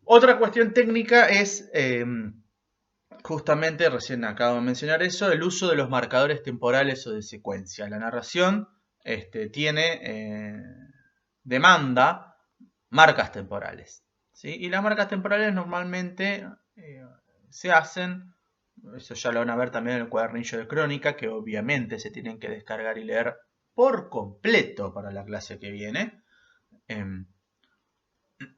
Otra cuestión técnica es, justamente, recién acabo de mencionar eso, el uso de los marcadores temporales o de secuencia. La narración tiene, demanda marcas temporales, ¿sí? Y las marcas temporales normalmente se hacen, eso ya lo van a ver también en el cuadernillo de crónica, que obviamente se tienen que descargar y leer por completo para la clase que viene. Em,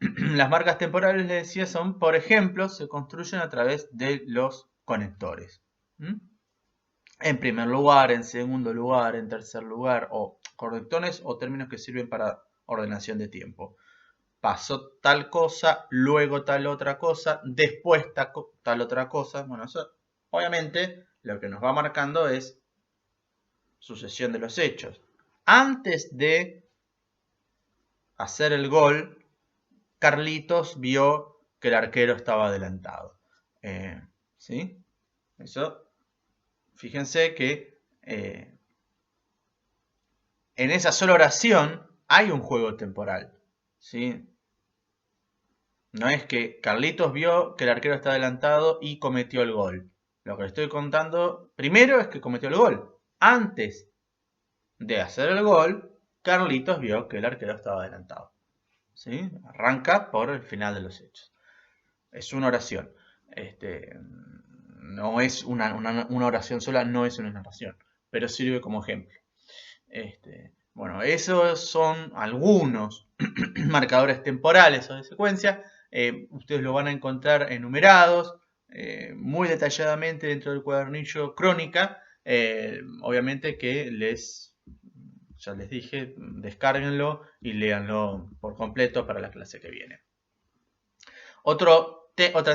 las marcas temporales, les decía, son, por ejemplo, se construyen a través de los conectores. ¿Mm? En primer lugar, en segundo lugar, en tercer lugar, o conectores o términos que sirven para ordenación de tiempo. Pasó tal cosa, luego tal otra cosa, después tal otra cosa. Bueno, eso obviamente lo que nos va marcando es sucesión de los hechos. Antes de hacer el gol, Carlitos vio que el arquero estaba adelantado. ¿Sí? Eso, fíjense que en esa sola oración hay un juego temporal. ¿Sí? No es que Carlitos vio que el arquero está adelantado y cometió el gol. Lo que le estoy contando primero es que cometió el gol. Antes de hacer el gol, Carlitos vio que el arquero estaba adelantado. ¿Sí? Arranca por el final de los hechos. Es una oración. No es una oración sola, no es una narración, pero sirve como ejemplo. Bueno, esos son algunos marcadores temporales o de secuencia. Ustedes lo van a encontrar enumerados muy detalladamente dentro del cuadernillo crónica. Obviamente que ya les dije, descárguenlo y léanlo por completo para la clase que viene. Otra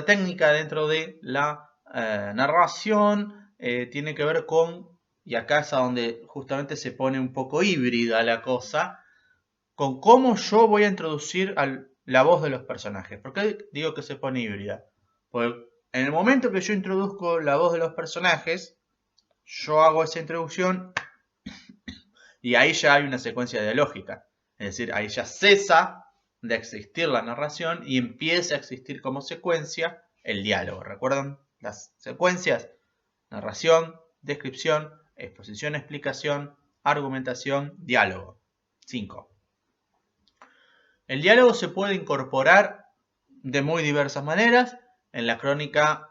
técnica dentro de la narración tiene que ver con, y acá es a donde justamente se pone un poco híbrida la cosa, con cómo yo voy a introducir la voz de los personajes. ¿Por qué digo que se pone híbrida? Porque en el momento que yo introduzco la voz de los personajes, yo hago esa introducción y ahí ya hay una secuencia dialógica. Es decir, ahí ya cesa de existir la narración y empieza a existir como secuencia el diálogo. ¿Recuerdan las secuencias? Narración, descripción, exposición, explicación, argumentación, diálogo. 5. El diálogo se puede incorporar de muy diversas maneras. En la crónica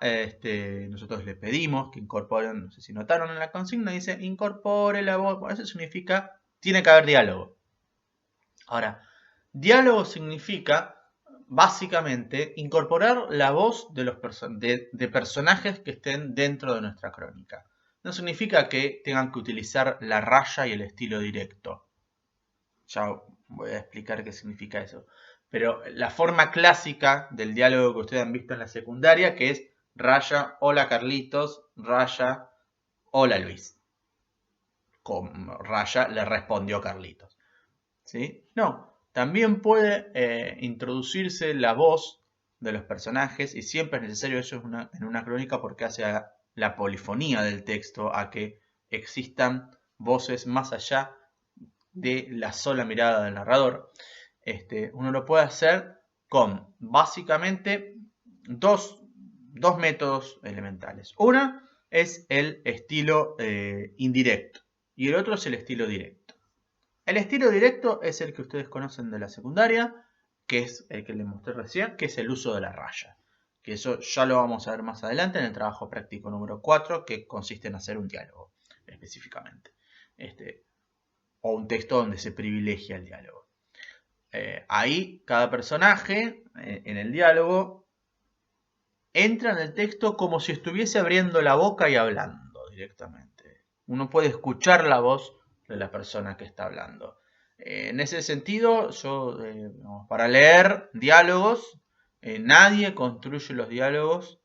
nosotros le pedimos que incorporen, no sé si notaron en la consigna, dice incorpore la voz. Bueno, eso significa, tiene que haber diálogo. Ahora, diálogo significa básicamente incorporar la voz de personajes que estén dentro de nuestra crónica. No significa que tengan que utilizar la raya y el estilo directo. Ya voy a explicar qué significa eso. Pero la forma clásica del diálogo que ustedes han visto en la secundaria, que es raya, hola Carlitos, raya, hola Luis. Con raya le respondió Carlitos. ¿Sí? No, también puede introducirse la voz de los personajes y siempre es necesario eso en una crónica porque hace a la polifonía del texto, a que existan voces más allá de la sola mirada del narrador. Uno lo puede hacer con básicamente dos métodos elementales. Una es el estilo indirecto y el otro es el estilo directo. El estilo directo es el que ustedes conocen de la secundaria, que es el que les mostré recién, que es el uso de la raya. Que eso ya lo vamos a ver más adelante en el trabajo práctico número 4, que consiste en hacer un diálogo específicamente. O un texto donde se privilegia el diálogo. Ahí cada personaje en el diálogo entra en el texto como si estuviese abriendo la boca y hablando directamente. Uno puede escuchar la voz de la persona que está hablando. En ese sentido, yo, para leer diálogos, nadie construye los diálogos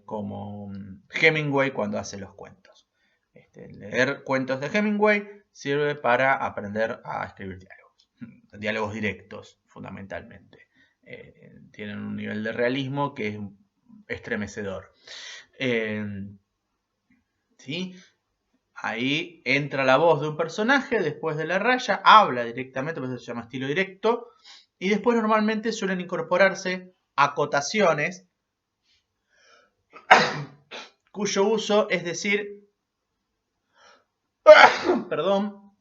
como Hemingway cuando hace los cuentos. Leer cuentos de Hemingway sirve para aprender a escribir diálogos. Diálogos directos, fundamentalmente. Tienen un nivel de realismo que es estremecedor. ¿Sí? Ahí entra la voz de un personaje después de la raya, habla directamente, por eso se llama estilo directo, y después normalmente suelen incorporarse acotaciones, cuyo uso es decir, perdón,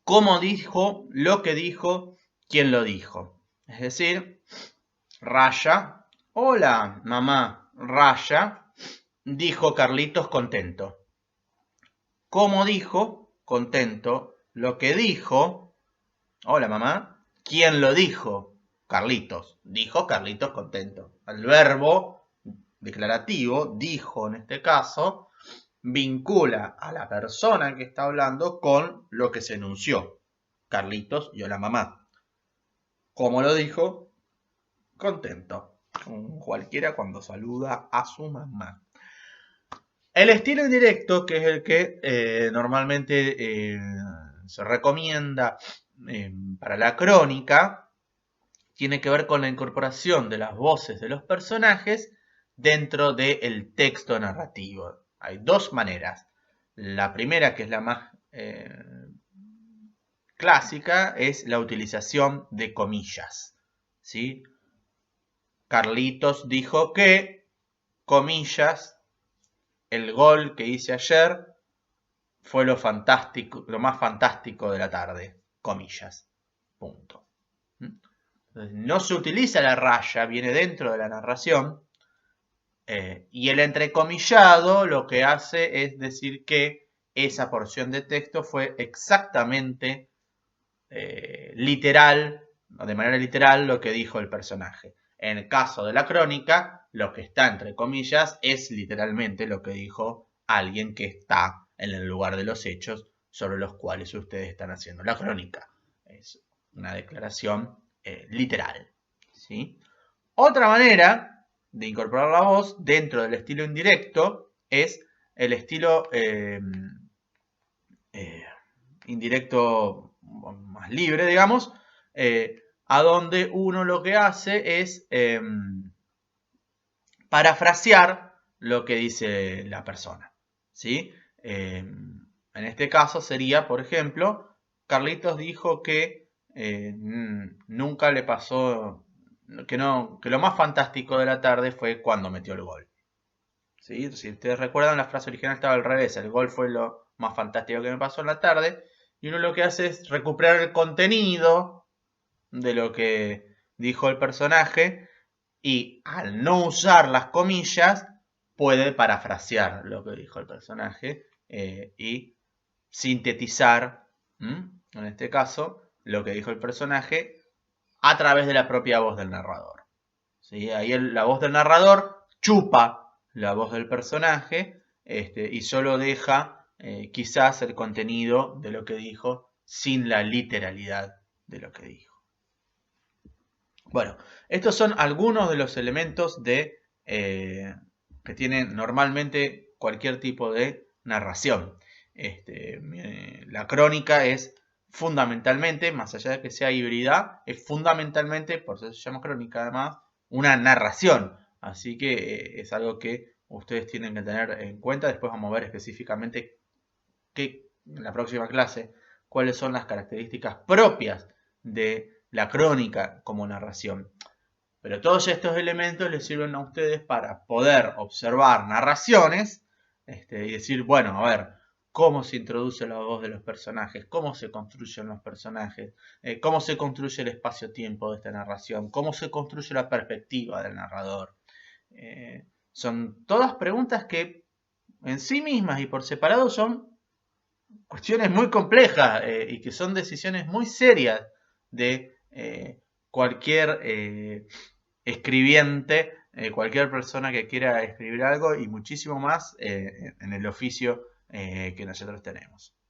cómo dijo, lo que dijo, quién lo dijo. Es decir, Raya, hola mamá, Raya, dijo Carlitos contento. ¿Cómo dijo? Contento. Lo que dijo, hola mamá, ¿quién lo dijo? Carlitos. Dijo Carlitos contento. El verbo declarativo, dijo en este caso, vincula a la persona que está hablando con lo que se enunció. Carlitos y hola mamá. ¿Cómo lo dijo? Contento. Cualquiera cuando saluda a su mamá. El estilo indirecto, que es el que normalmente se recomienda para la crónica, tiene que ver con la incorporación de las voces de los personajes dentro del texto narrativo. Hay dos maneras. La primera, que es la más clásica, es la utilización de comillas. ¿Sí? Carlitos dijo que, comillas, el gol que hice ayer fue lo fantástico, lo más fantástico de la tarde, comillas, punto. Entonces, no se utiliza la raya, viene dentro de la narración, y el entrecomillado lo que hace es decir que esa porción de texto fue exactamente literal, de manera literal, lo que dijo el personaje. En el caso de la crónica, lo que está entre comillas es literalmente lo que dijo alguien que está en el lugar de los hechos sobre los cuales ustedes están haciendo la crónica. Es una declaración literal. ¿Sí? Otra manera de incorporar la voz dentro del estilo indirecto es el estilo indirecto más libre, digamos, a donde uno lo que hace es parafrasear lo que dice la persona, ¿sí? En este caso sería, por ejemplo, Carlitos dijo que nunca le pasó, que lo más fantástico de la tarde fue cuando metió el gol. ¿Sí? Si ustedes recuerdan, la frase original estaba al revés, el gol fue lo más fantástico que me pasó en la tarde, y uno lo que hace es recuperar el contenido de lo que dijo el personaje y al no usar las comillas puede parafrasear lo que dijo el personaje y sintetizar, en este caso, lo que dijo el personaje a través de la propia voz del narrador. ¿Sí? Ahí la voz del narrador chupa la voz del personaje y solo deja quizás el contenido de lo que dijo sin la literalidad de lo que dijo. Bueno, estos son algunos de los elementos que tienen normalmente cualquier tipo de narración. La crónica es fundamentalmente, más allá de que sea híbrida, es fundamentalmente, por eso se llama crónica además, una narración. Así que es algo que ustedes tienen que tener en cuenta. Después vamos a ver específicamente en la próxima clase cuáles son las características propias de la crónica como narración. Pero todos estos elementos les sirven a ustedes para poder observar narraciones y decir, bueno, a ver, cómo se introduce la voz de los personajes, cómo se construyen los personajes, cómo se construye el espacio-tiempo de esta narración, cómo se construye la perspectiva del narrador. Son todas preguntas que en sí mismas y por separado son cuestiones muy complejas y que son decisiones muy serias de cualquier escribiente, cualquier persona que quiera escribir algo y muchísimo más en el oficio que nosotros tenemos.